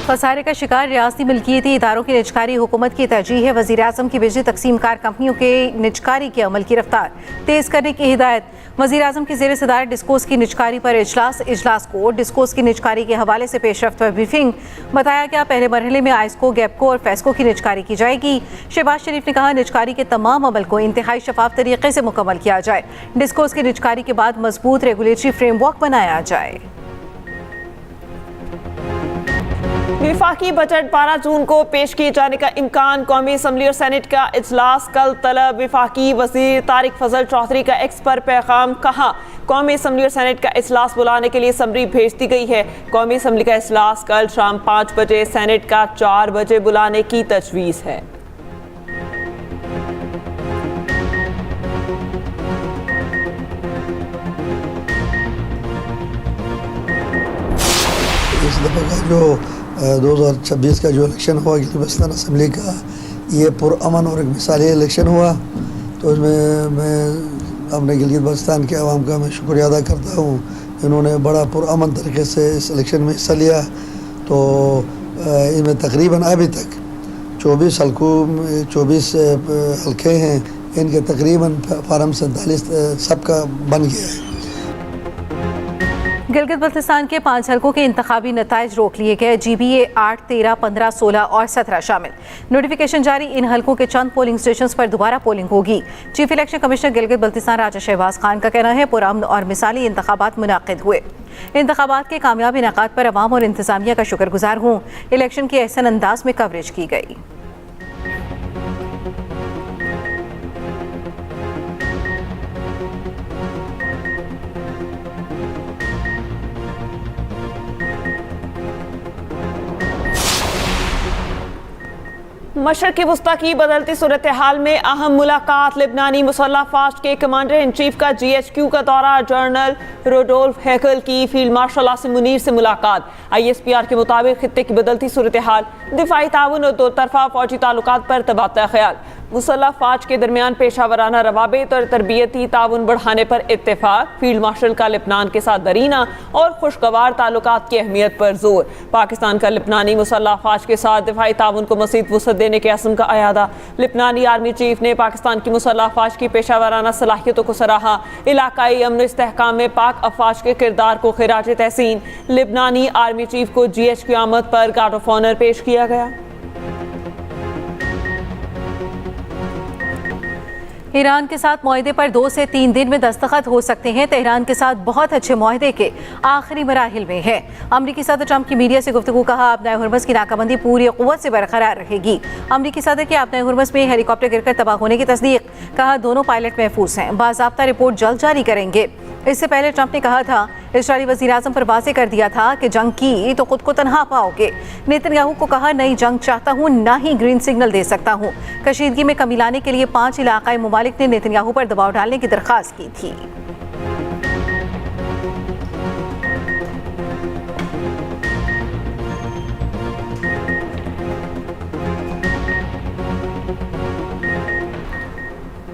खसारे का शिकार रियासती मिल्कियती इदारों की निजकारी हुकूमत की तरजीह है। वज़ीर-ए-आज़म की बिजली तकसीमकार कंपनियों के निजकारी के अमल की रफ्तार तेज़ करने की हिदायत। वज़ीर-ए-आज़म की ज़ेर सदारत डिस्कोस की निजकारी पर इजलास को डिस्कोस की निजकारी के हवाले से पेशरफ्त पर ब्रीफिंग। बताया गया पहले मरहले में आइस्को, गैपको और फेस्को की निजकारी की जाएगी। शहबाज शरीफ ने कहा निजकारी के तमाम अमल को इंतहाई शफाफ तरीके से मुकम्मल किया जाए। डिस्कोस की निजकारी के बाद मजबूत रेगुलेटरी फ्रेमवर्क बनाया जाए। विफाकी बजट 12 जून को पेश किए जाने का इम्कान। कौमी असम्बली और सेनेट का इजलास कल तलब। विफाकी वजीर तारिक फजल चौधरी का एक्स पर पैगाम। कहा कौमी असम्बली और सेनेट का इजलास बुलाने के लिए समरी भेज दी गई है। कौमी असम्बली का इजलास कल शाम 5 बजे, सेनेट का 4 बजे बुलाने की तजवीज़ है। इस दफ़े का जो 2026 का जो इलेक्शन हुआ गिलगित असम्बली का, ये पुरअमन और एक मिसाली इलेक्शन हुआ। तो इसमें मैं अपने गिलगित बल्तिस्तान के अवाम का मैं शुक्रिया अदा करता हूँ। इन्होंने बड़ा पुरअमन तरीके से इस इलेक्शन में हिस्सा लिया। तो इनमें तकरीबन अभी तक 24 हल्के हैं। इनके तकरीबन फार्म 47 सबका बन गया है। गिलगित बल्तिस्तान के 5 हल्कों के इंतखाबी नताइज रोक लिए गए। GBA 8, 13, 15, 16 और 17 शामिल। नोटिफिकेशन जारी। इन हल्कों के चंद पोलिंग स्टेशन पर दोबारा पोलिंग होगी। Chief election commissioner Gilgit Baltistan Raja Shahbaz Khan का कहना है पुरअमन और मिसाली इंतखाबात मुनाकिद हुए। इंतखाबात के कामयाब इनेकाद पर अवाम और इंतजामिया का शुक्रगुजार हूँ। इलेक्शन की एहसन अंदाज में कवरेज की गई। मशरक़ी वस्ता की बदलती सूरत हाल में अहम मुलाकात। लिबनानी मुसल्लह फ़ौज के कमांडर इन चीफ का GHQ का दौरा। जनरल रोडोल्फ हैकल की फील्ड मार्शल आसिम मुनीर से मुलाकात। ISPR के मुताबिक खित्ते की बदलती सूरत हाल, दिफाई ताउन और दो तरफा फौजी ताल्लुकात पर तबादला ख्याल। मुसल्लह फ़ौज के दरमियान पेशावराना रवाबित और तरबियती ताउन बढ़ाने पर इत्तेफाक। फील्ड मार्शल का लिबनान के साथ दरीना और खुशगवार ताल्लुकात की अहमियत पर जोर। पाकिस्तान का लिबनानी मुसल्लह फ़ौज के साथ दिफाई ताउन को मज़ीद वुसअत देने के अज़्म का अयादा। लिबनानी आर्मी चीफ ने पाकिस्तान की मुसल्लह फ़ौज की पेशावराना सलाहियतों को सराहा। इलाकाई अमन इस्तेहकाम में पाक अफ़वाज के किरदार को खिराज तहसीन। लिबनानी आर्मी चीफ को GHQ आमद पर गार्ड ऑफ ऑनर पेश किया गया। ईरान के साथ मुआहदे पर 2 से 3 दिन में दस्तखत हो सकते हैं। तेहरान के साथ बहुत अच्छे मुआहदे के आखिरी मराहिल में है। अमरीकी सदर ट्रंप की मीडिया से गुफ्तगू। कहा आबनाए हुर्मुज़ की नाकाबंदी पूरी क़ुव्वत से बरकरार रहेगी। अमरीकी सदर के आबनाए हुर्मुज़ में हेलीकॉप्टर गिरकर तबाह होने की तस्दीक। कहा दोनों पायलट महफूज हैं। बाज़ाब्ता रिपोर्ट जल्द जारी करेंगे। इससे पहले ट्रंप ने कहा था इस्राईली वज़ीर-ए-आज़म पर वाज़ेह कर दिया था कि जंग की तो खुद को तनहा पाओगे। नेतन्याहू को कहा नई जंग चाहता हूँ, ना ही ग्रीन सिग्नल दे सकता हूँ। कशीदगी में कमी लाने के लिए 5 इलाकाई ममालिक ने नेतन्याहू पर दबाव डालने की दरख्वास्त की थी।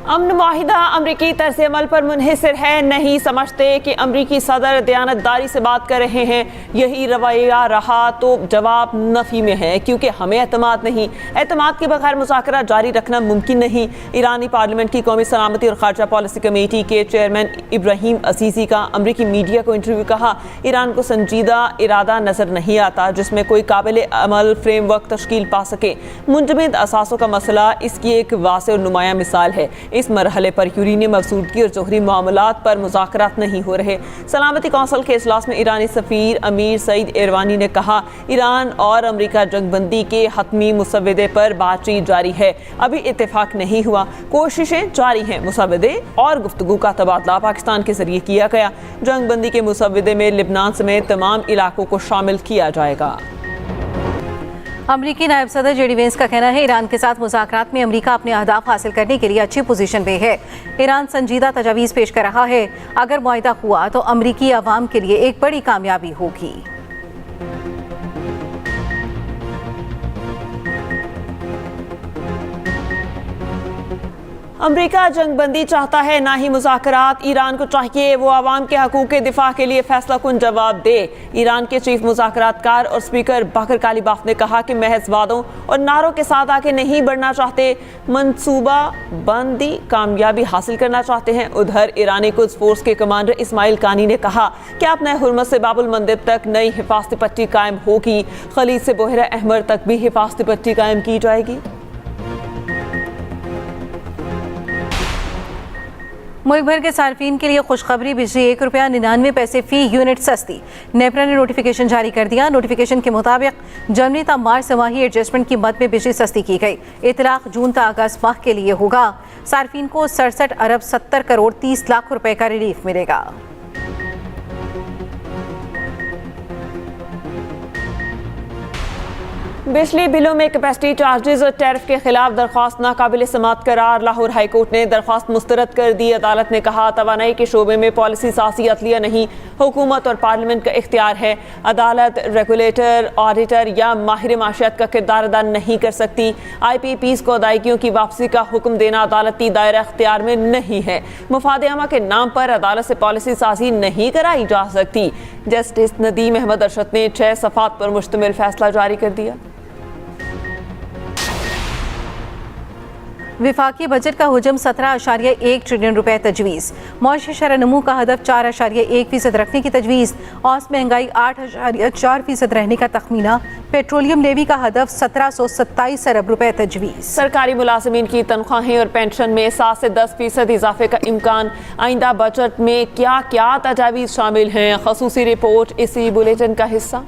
अमन मुआहिदा अमरीकी तर्ज अमल पर मुनहसर है। नहीं समझते कि अमरीकी सदर दयानतदारी से बात कर रहे हैं। यही रवैया रहा तो जवाब नफ़ी में है, क्योंकि हमें एतमाद नहीं। एतमाद के बगैर मुज़ाकरा जारी रखना मुमकिन नहीं। ईरानी पार्लियामेंट की कौमी सलामती और खारजा पॉलिसी कमेटी के चेयरमैन इब्राहिम असीसी का अमरीकी मीडिया को इंटरव्यू। कहा ईरान को संजीदा इरादा नज़र नहीं आता जिसमें कोई काबिल अमल फ्रेमवर्क तश्कील पा सके। मुंजमद असासों का मसला इसकी एक वाज़ेह और नुमाया मिसाल है। इस मरहले पर यूरेनियम अफसूदगी और जोहरी मामलात पर मुज़ाकरात नहीं हो रहे। सलामती कौंसिल के इजलास में ईरानी सफ़ीर अमीर सईद एरवानी ने कहा ईरान और अमरीका जंगबंदी के हतमी मुसव्वदे पर बातचीत जारी है। अभी इत्तेफाक नहीं हुआ, कोशिशें जारी हैं। मुसव्वदे और गुफ्तगू का तबादला पाकिस्तान के जरिए किया गया। जंगबंदी के मुसव्वदे में लिबनान समेत तमाम इलाकों को शामिल किया जाएगा। अमरीकी नायब सदर JD वेंस का कहना है ईरान के साथ मुज़ाकरात में अमरीका अपने अहदाफ हासिल करने के लिए अच्छी पोजीशन पे है। ईरान संजीदा तजावीज़ पेश कर रहा है। अगर मुआहिदा हुआ तो अमरीकी अवाम के लिए एक बड़ी कामयाबी होगी। अमेरिका जंगबंदी चाहता है, ना ही मुज़ाकरात। ईरान को चाहिए वो आवाम के हकूक़ के दिफा के लिए फैसला कुन जवाब दे। ईरान के चीफ मुज़ाकरातकार और स्पीकर बाकर कालीबाफ ने कहा कि महज वादों और नारों के साथ आगे नहीं बढ़ना चाहते, मनसूबा बंदी कामयाबी हासिल करना चाहते हैं। उधर ईरानी कुद्स फोर्स के कमांडर इस्माइल कानी ने कहा कि अब नए हुर्मत से बाबुल मंदिब तक नई हिफाजती पट्टी कायम होगी। खलीज से बहरा अहमर तक भी हिफाजती पट्टी कायम की जाएगी। मुल्क भर के सार्फिन के लिए खुशखबरी, बिजली ₹1.99 फी यूनिट सस्ती। नेपरा ने नोटिफिकेशन जारी कर दिया। नोटिफिकेशन के मुताबिक जनवरी ता मार्च से माही एडजस्टमेंट की मद में बिजली सस्ती की गई। इतलाक जून ता अगस्त माह के लिए होगा। सार्फिन को 67 अरब 70 करोड़ 30 लाख रुपए का रिलीफ मिलेगा। बिजली बिलों में कैपेसिटी चार्जेस और टैरिफ के खिलाफ दरख्वास्त नाकाबिल समात करार। लाहौर हाई कोर्ट ने दरख्वास्त मुस्तरद कर दी। अदालत ने कहा तवानाई के शोबे में पॉलिसी सासी अदलिया नहीं, हुकूमत और पार्लियामेंट का इख्तियार है। अदालत रेगुलेटर, ऑडिटर या माहिर माशियात का किरदार अदा नहीं कर सकती। IPPs को अदायगियों की वापसी का हुक्म देना अदालती दायरा इख्तियार में नहीं है। मुफाद आमा के नाम पर अदालत से पॉलिसी साजी नहीं कराई जा सकती। जस्टिस नदीम अहमद अरशद ने 6 सफ़ात पर मुश्तमिल फैसला जारी कर दिया। विफाकी बजट का हुजम 17.1 ट्रिलियन रुपए तजवीज़। मौशी शरह-नमू का हदफ 4.1% रखने की तजवीज़। औसत महंगाई 8.4% रहने का तखमीना। पेट्रोलियम लेवी का हदफ 1727 अरब रुपए तजवीज़। सरकारी मुलाजिमीन की तनख्वाहें और पेंशन में 7 से 10% इजाफे का इम्कान। आइंदा बजट में क्या क्या तजावीज़ शामिल हैं, खसूसी रिपोर्ट इसी बुलेटिन का हिस्सा।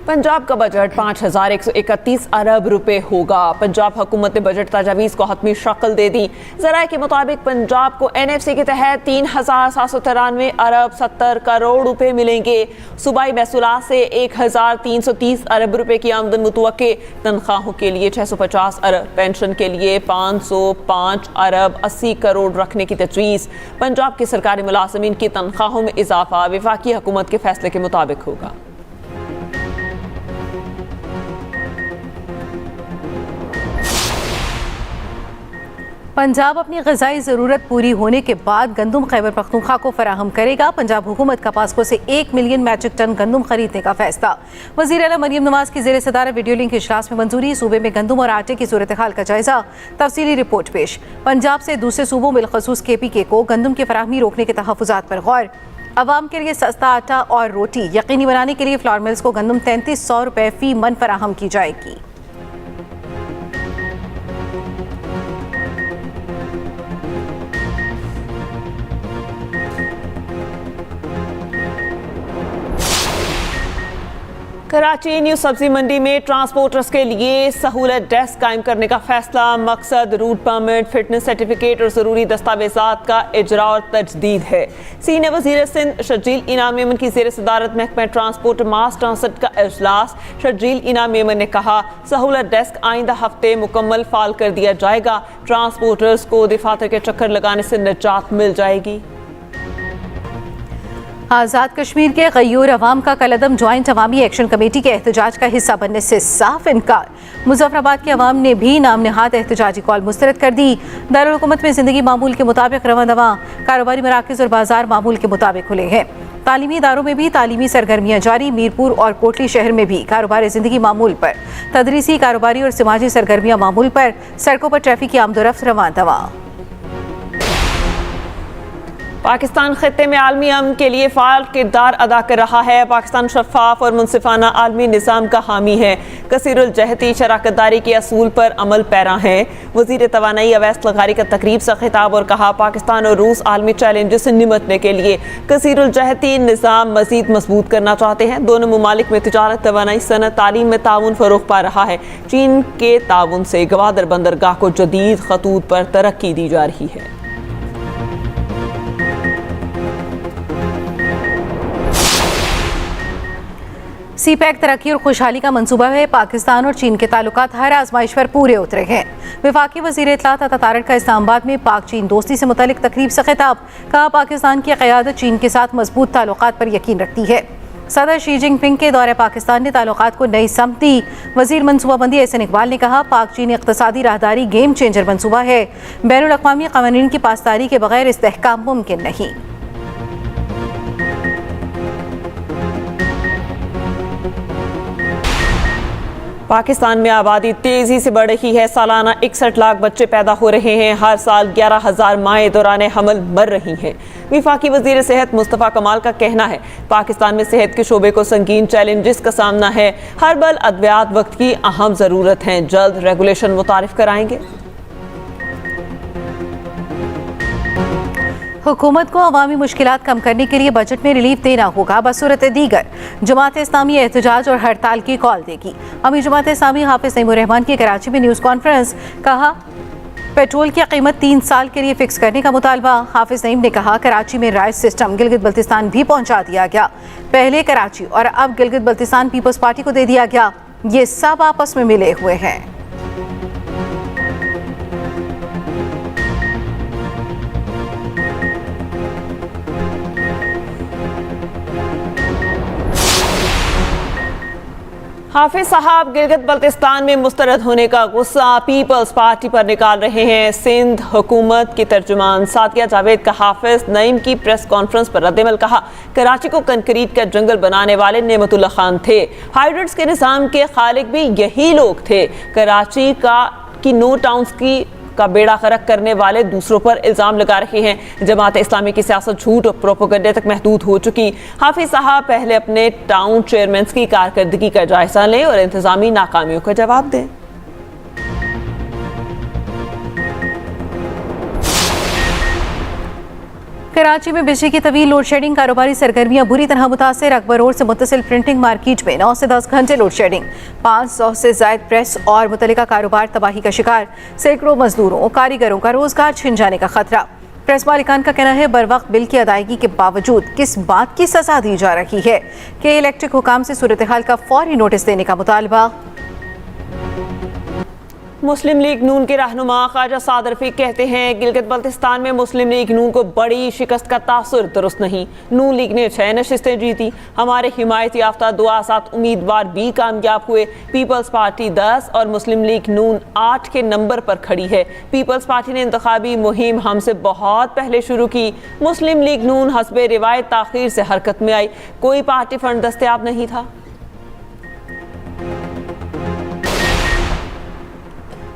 पंजाब का बजट 5,131 अरब रुपए होगा। पंजाब हुकूमत ने बजट तजावीज़ को हतमी शक्ल दे दी। ज़राए के मुताबिक पंजाब को NFC के तहत 3,793 अरब 70 करोड़ रुपए मिलेंगे। सूबाई महसूलात से 1,330 अरब रुपए की आमदन मुतवक्के। तनख्वाहों के लिए 650 अरब, पेंशन के लिए 505 अरब 80 करोड़ रखने की तजवीज़। पंजाब के सरकारी मुलाजिमीन की तनख्वाहों में इजाफा वफाकी हुकूमत के फैसले के मुताबिक होगा। पंजाब अपनी ग़िज़ाई ज़रूरत पूरी होने के बाद गंदम खैबर पख्तूनख्वा को फराहम करेगा। पंजाब हुकूमत का पासको से 1 मिलियन मैट्रिक टन गंदम खरीदने का फैसला। वज़ीर आला मरियम नवाज की ज़ेर सदारत वीडियो लिंक इजलास में मंजूरी। सूबे में गंदम और आटे की सूरत हाल का जायजा। तफसीली रिपोर्ट पेश। पंजाब से दूसरे सूबों बिलखसूस KPK को गंदम की फराहमी रोकने के तहफ़्फ़ुज़ात पर गौर। अवाम के लिए सस्ता आटा और रोटी यकीनी बनाने के लिए फ्लावर मिल्स को गंदम 3300 रुपये फ़ी मन फराहम की जाएगी। कराची न्यू सब्जी मंडी में ट्रांसपोर्टर्स के लिए सहूलत डेस्क कायम करने का फैसला। मकसद रूट परमिट, फिटनेस सर्टिफिकेट और ज़रूरी दस्तावेजात का इजरा और तजदीद है। सीनियर वज़ीर सिंध शर्जील इनाम मेमन की ज़ेर सदारत महकमा ट्रांसपोर्ट मास ट्रांसट का इजलास। शर्जील इनाम मेमन ने कहा सहूलत डेस्क आइंदा हफ्ते मुकम्मल फाल कर दिया जाएगा। ट्रांसपोर्टर्स को दफातर के चक्कर लगाने से निजात मिल जाएगी। आज़ाद कश्मीर के गयूर अवाम का कलअदम ज्वाइंट अवामी एक्शन कमेटी के एहतजाज का हिस्सा बनने से साफ इनकार। मुजफ्फराबाद के अवाम ने भी नाम नहाद एहतजाजी कॉल मुस्तरद कर दी। दारुल हुकूमत में ज़िंदगी मामूल के मुताबिक रवां-दवां, कारोबारी मराकज़ और बाजार मामूल के मुताबिक खुले हैं। तालीमी इदारों में भी तालीमी सरगर्मियाँ जारी। मीरपुर और कोटली शहर में भी कारोबारी ज़िंदगी मामूल पर, तदरीसी, कारोबारी और समाजी सरगर्मियाँ मामूल पर। सड़कों पर ट्रैफिक की आमदोरफ्त रवां-दवां। पाकिस्तान खित्ते में आलमी अमन के लिए फ़ाल किरदार अदा कर रहा है। पाकिस्तान शफ़ाफ और मुनसिफाना आलमी निज़ाम का हामी है। कसीरुल जहती शराकतदारी के असूल पर अमल पैरा है। वज़ीर तवानाई अवैस लगारी का तकरीब से खिताब और कहा पाकिस्तान और रूस आलमी चैलेंजेस से निमटने के लिए कसीरुल जहती निज़ाम मज़ीद मजबूत करना चाहते हैं। दोनों ममालिक में तिजारत, तवानाई, सनत, तालीम में ताउन फ़रोग़ पा रहा है। चीन के ताउन से गवादर बंदरगाह को जदीद खतूत पर तरक्की दी जा रही है। CPEC तरक्की और खुशहाली का मंसूबा है। पाकिस्तान और चीन के ताल्लुकात हर आजमाइश पर पूरे उतरे हैं। वफाकी वज़ीर इत्तलात अता तारड़ का इस्लामाबाद में पाक चीन दोस्ती से मुतालिक तकरीब से खिताब। कहा पाकिस्तान की क़यादत चीन के साथ मजबूत ताल्लुकात पर यकीन रखती है। सदर शी जिनपिंग के दौरे पाकिस्तान ने ताल्लुकात को नई समत दी। वजीर मनसूबाबंदी एहसन इकबाल ने कहा, पाक चीन इक़्तिसादी राहदारी गेम चेंजर मनसूबा है। बैनुल अक़वामी क़वानीन की पासदारी के बगैर इस्तेहकाम मुमकिन नहीं। पाकिस्तान में आबादी तेजी से बढ़ रही है। सालाना 61 लाख बच्चे पैदा हो रहे हैं। हर साल 11,000 माएँ दौरान हमल मर रही हैं। वफाकी वजीर सेहत मुस्तफ़ा कमाल का कहना है, पाकिस्तान में सेहत के शोबे को संगीन चैलेंजेस का सामना है। हर्बल अद्वियात वक्त की अहम ज़रूरत है। जल्द रेगुलेशन मुतारिफ कराएंगे। हुकूमत को अवामी मुश्किलात कम करने के लिए बजट में रिलीफ देना होगा। बसूरत दीगर जमात इस्लामी एहतजाज और हड़ताल की कॉल देगी। अमीर जमात इस्लामी हाफिज नईमुर रहमान की कराची में न्यूज़ कॉन्फ्रेंस। कहा, पेट्रोल की कीमत 3 साल के लिए फिक्स करने का मुतालबा। हाफिज नईम ने कहा, कराची में राइस सिस्टम गिलगित बल्तिस्तान भी पहुंचा दिया गया। पहले कराची और अब गिलगित बल्तिस्तान पीपल्स पार्टी को दे दिया गया। ये सब आपस में मिले हुए हैं। हाफिज साहब गिलगित बल्तिस्तान में मुस्तरद होने का गुस्सा पीपल्स पार्टी पर निकाल रहे हैं। सिंध हुकूमत की तर्जुमान सादिया जावेद का हाफिज नईम की प्रेस कॉन्फ्रेंस पर रद्दमल। कहा, कराची को कंक्रीट का जंगल बनाने वाले नेमतुल्लाह खान थे। हाइड्रेट्स के निज़ाम के खालिक भी यही लोग थे। कराची की नो टाउन्स का बेड़ा गर्क करने वाले दूसरों पर इल्ज़ाम लगा रहे हैं। जमात इस्लामी की सियासत झूठ और प्रोपेगेंडे तक महदूद हो चुकी। हाफिज साहब पहले अपने टाउन चेयरमैन की कारकर्दगी का जायजा लें और इंतजामी नाकामियों का जवाब दें। कराची में बिजली की तवील लोड शेडिंग, कारोबारी सरगर्मियां बुरी तरह मुतासिर। अकबर रोड से मुत्तसिल प्रिंटिंग मार्केट में 9 से 10 घंटे लोड शेडिंग। 500 से जायद प्रेस और मुतल्लिका कारोबार तबाही का शिकार। सैकड़ों मजदूरों कारीगरों का रोजगार छिन जाने का खतरा। प्रेस मालिकान का कहना है, बर वक्त बिल की अदायगी के बावजूद किस बात की सजा दी जा रही है कि इलेक्ट्रिक हुकाम से सूरत हाल का फौरी नोटिस देने का मुतालबा। मुस्लिम लीग नून के रहनुमा ख्वाजा साद रफीक कहते हैं, गिलगित बल्तिस्तान में मुस्लिम लीग नून को बड़ी शिकस्त का तासुर दुरुस्त नहीं। नून लीग ने 6 नशिस्तें जीती। हमारे हिमायत याफ्ता 2 आज़ाद उम्मीदवार भी कामयाब हुए। पीपल्स पार्टी 10 और मुस्लिम लीग नून 8 के नंबर पर खड़ी है। पीपल्स पार्टी ने इंतखाबी मुहिम हमसे बहुत पहले शुरू की। मुस्लिम लीग नून हस्बे रिवायत ताखीर से हरकत में आई। कोई पार्टी फंड दस्तयाब नहीं था।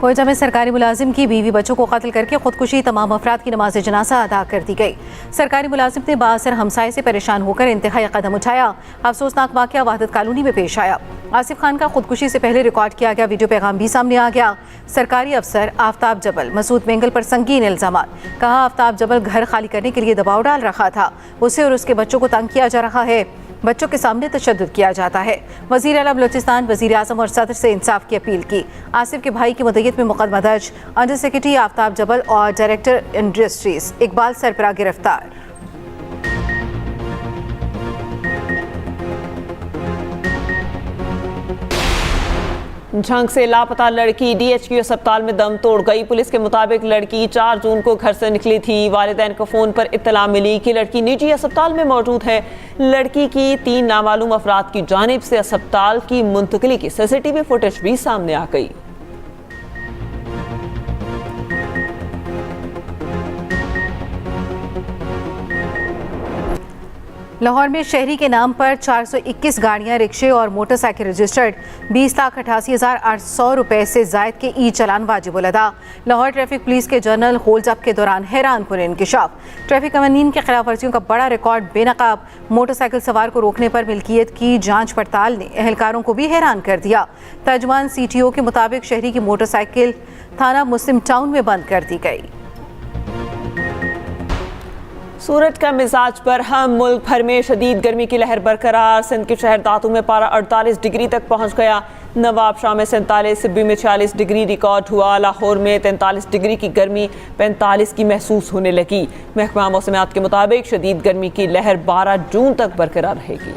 कोयटा में सरकारी मुलाजिम की बीवी बच्चों को कत्ल करके खुदकुशी, तमाम अफराद की नमाज जनाजा अदा कर दी गई। सरकारी मुलाजिम ने बाअसर हमसाये से परेशान होकर इंतहाई कदम उठाया। अफसोसनाक वाक़या वहादत कॉलोनी में पेश आया। आसिफ खान का खुदकुशी से पहले रिकॉर्ड किया गया वीडियो पैगाम भी सामने आ गया। सरकारी अफसर आफ्ताब जबल मसूद मेंगल पर संगीन इल्जाम। कहा, आफ्ताब जबल घर खाली करने के लिए दबाव डाल रहा था। उसे और उसके बच्चों को तंग किया जा रहा है। बच्चों के सामने तशद्दुद किया जाता है। वज़ीर आला बलूचिस्तान वज़ीर आज़म और सदर से इंसाफ की अपील की। आसिफ के भाई की मुद्दत में मुकदमा दर्ज। अंडर सेक्रेटरी आफ्ताब जबल और डायरेक्टर इंडस्ट्रीज इकबाल सरपरा गिरफ्तार। झंग से लापता लड़की DHQ अस्पताल में दम तोड़ गई। पुलिस के मुताबिक लड़की 4 जून को घर से निकली थी। वालिदैन को फ़ोन पर इत्तला मिली कि लड़की निजी अस्पताल में मौजूद है। लड़की की 3 नामालूम अफराद की जानिब से अस्पताल की मुंतकली की CCTV फुटेज भी सामने आ गई। लाहौर में शहरी के नाम पर 421 गाड़ियां, रिक्शे और मोटरसाइकिल रजिस्टर्ड। 20,88,800 रुपए से जायद के ई चलान वाजिबुल अदा। लाहौर ट्रैफिक पुलिस के जनरल होल्ड अप के दौरान हैरान कुन इंकिशाफ। ट्रैफिक कवानीन के खिलाफ वर्जियों का बड़ा रिकॉर्ड बेनकाब। मोटरसाइकिल सवार को रोकने पर मिल्कियत की जांच पड़ताल ने एहलकारों को भी हैरान कर दिया। तर्जुमान CTO के मुताबिक शहरी की मोटरसाइकिल थाना मुस्लिम टाउन में बंद कर दी गई। सूरज का मिजाज पर हम मुल्क भर में शदीद गर्मी की लहर बरकरार। सिंध के शहर दातू में पारा 48 डिग्री तक पहुंच गया। नवाबशाह में 47, सिब्बी में 46 डिग्री रिकॉर्ड हुआ। लाहौर में 43 डिग्री की गर्मी 45 की महसूस होने लगी। महकमा मौसमियात के मुताबिक शदीद गर्मी की लहर 12 जून तक बरकरार रहेगी।